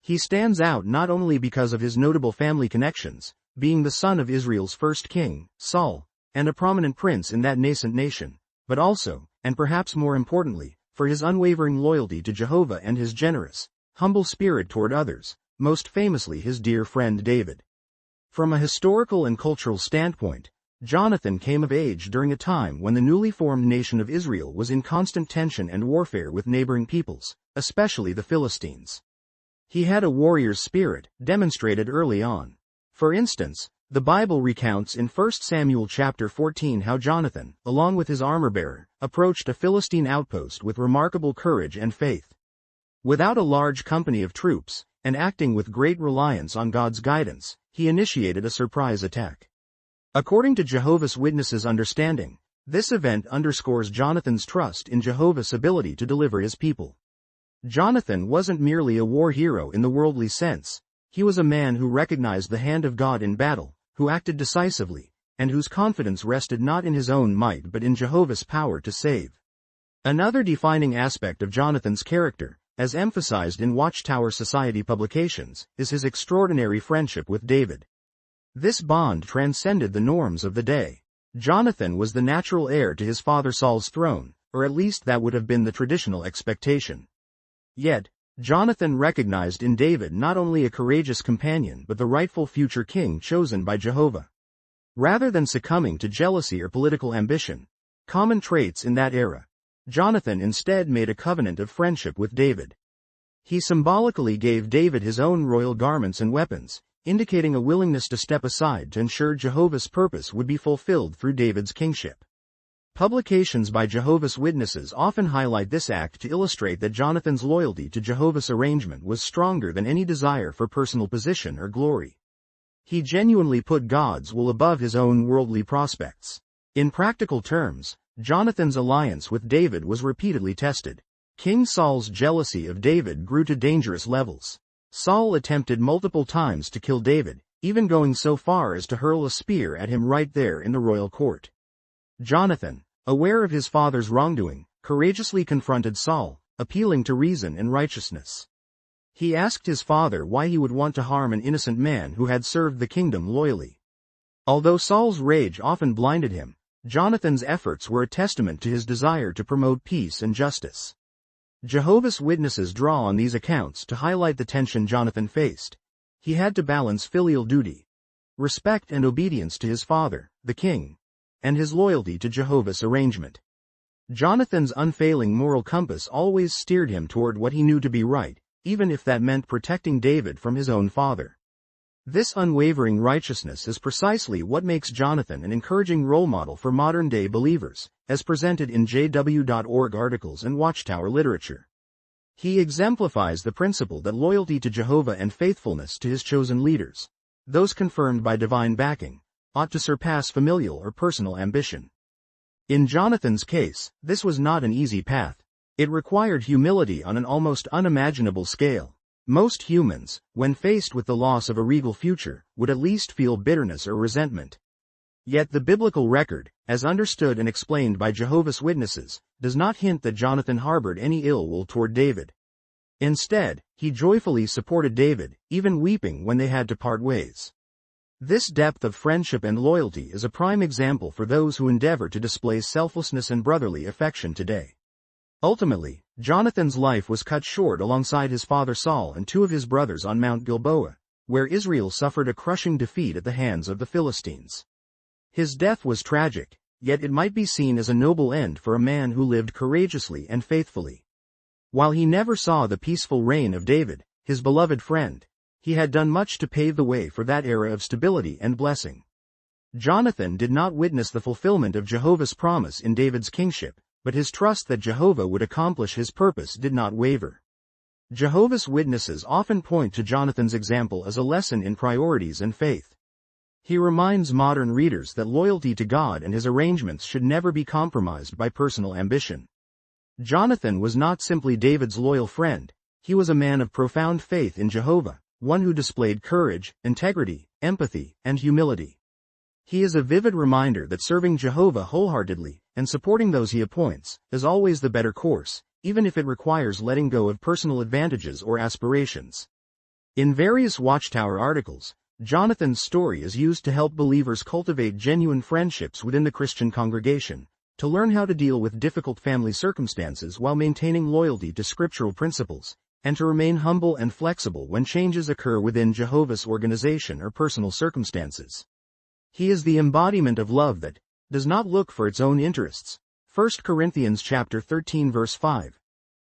He stands out not only because of his notable family connections, being the son of Israel's first king, Saul, and a prominent prince in that nascent nation, but also, and perhaps more importantly, for his unwavering loyalty to Jehovah and his generous, humble spirit toward others, most famously his dear friend David. From a historical and cultural standpoint, Jonathan came of age during a time when the newly formed nation of Israel was in constant tension and warfare with neighboring peoples, especially the Philistines. He had a warrior's spirit, demonstrated early on. For instance, the Bible recounts in 1 Samuel chapter 14 how Jonathan, along with his armor-bearer, approached a Philistine outpost with remarkable courage and faith. Without a large company of troops, and acting with great reliance on God's guidance, he initiated a surprise attack. According to Jehovah's Witnesses' understanding, this event underscores Jonathan's trust in Jehovah's ability to deliver his people. Jonathan wasn't merely a war hero in the worldly sense. He was a man who recognized the hand of God in battle, who acted decisively, and whose confidence rested not in his own might but in Jehovah's power to save. Another defining aspect of Jonathan's character, as emphasized in Watchtower Society publications, is his extraordinary friendship with David. This bond transcended the norms of the day. Jonathan was the natural heir to his father Saul's throne, or at least that would have been the traditional expectation. Yet, Jonathan recognized in David not only a courageous companion but the rightful future king chosen by Jehovah. Rather than succumbing to jealousy or political ambition, common traits in that era, Jonathan instead made a covenant of friendship with David. He symbolically gave David his own royal garments and weapons, indicating a willingness to step aside to ensure Jehovah's purpose would be fulfilled through David's kingship. Publications by Jehovah's Witnesses often highlight this act to illustrate that Jonathan's loyalty to Jehovah's arrangement was stronger than any desire for personal position or glory. He genuinely put God's will above his own worldly prospects. In practical terms, Jonathan's alliance with David was repeatedly tested. King Saul's jealousy of David grew to dangerous levels. Saul attempted multiple times to kill David, even going so far as to hurl a spear at him right there in the royal court. Jonathan, aware of his father's wrongdoing, courageously confronted Saul, appealing to reason and righteousness. He asked his father why he would want to harm an innocent man who had served the kingdom loyally. Although Saul's rage often blinded him, Jonathan's efforts were a testament to his desire to promote peace and justice. Jehovah's Witnesses draw on these accounts to highlight the tension Jonathan faced. He had to balance filial duty, respect and obedience to his father, the king, and his loyalty to Jehovah's arrangement. Jonathan's unfailing moral compass always steered him toward what he knew to be right, even if that meant protecting David from his own father. This unwavering righteousness is precisely what makes Jonathan an encouraging role model for modern-day believers, as presented in jw.org articles and Watchtower literature. He exemplifies the principle that loyalty to Jehovah and faithfulness to his chosen leaders, those confirmed by divine backing, ought to surpass familial or personal ambition. In Jonathan's case, this was not an easy path. It required humility on an almost unimaginable scale. Most humans, when faced with the loss of a regal future, would at least feel bitterness or resentment. Yet the biblical record, as understood and explained by Jehovah's Witnesses, does not hint that Jonathan harbored any ill will toward David. Instead, he joyfully supported David, even weeping when they had to part ways. This depth of friendship and loyalty is a prime example for those who endeavor to display selflessness and brotherly affection today. Ultimately, Jonathan's life was cut short alongside his father Saul and two of his brothers on Mount Gilboa, where Israel suffered a crushing defeat at the hands of the Philistines. His death was tragic, yet it might be seen as a noble end for a man who lived courageously and faithfully. While he never saw the peaceful reign of David, his beloved friend, he had done much to pave the way for that era of stability and blessing. Jonathan did not witness the fulfillment of Jehovah's promise in David's kingship, but his trust that Jehovah would accomplish his purpose did not waver. Jehovah's Witnesses often point to Jonathan's example as a lesson in priorities and faith. He reminds modern readers that loyalty to God and his arrangements should never be compromised by personal ambition. Jonathan was not simply David's loyal friend, he was a man of profound faith in Jehovah, one who displayed courage, integrity, empathy, and humility. He is a vivid reminder that serving Jehovah wholeheartedly, and supporting those he appoints, is always the better course, even if it requires letting go of personal advantages or aspirations. In various Watchtower articles, Jonathan's story is used to help believers cultivate genuine friendships within the Christian congregation, to learn how to deal with difficult family circumstances while maintaining loyalty to scriptural principles, and to remain humble and flexible when changes occur within Jehovah's organization or personal circumstances. He is the embodiment of love that does not look for its own interests. 1 Corinthians chapter 13 verse 5.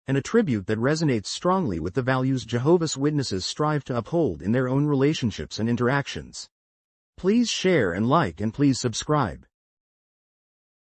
And a tribute that resonates strongly with the values Jehovah's Witnesses strive to uphold in their own relationships and interactions. Please share and like and please subscribe.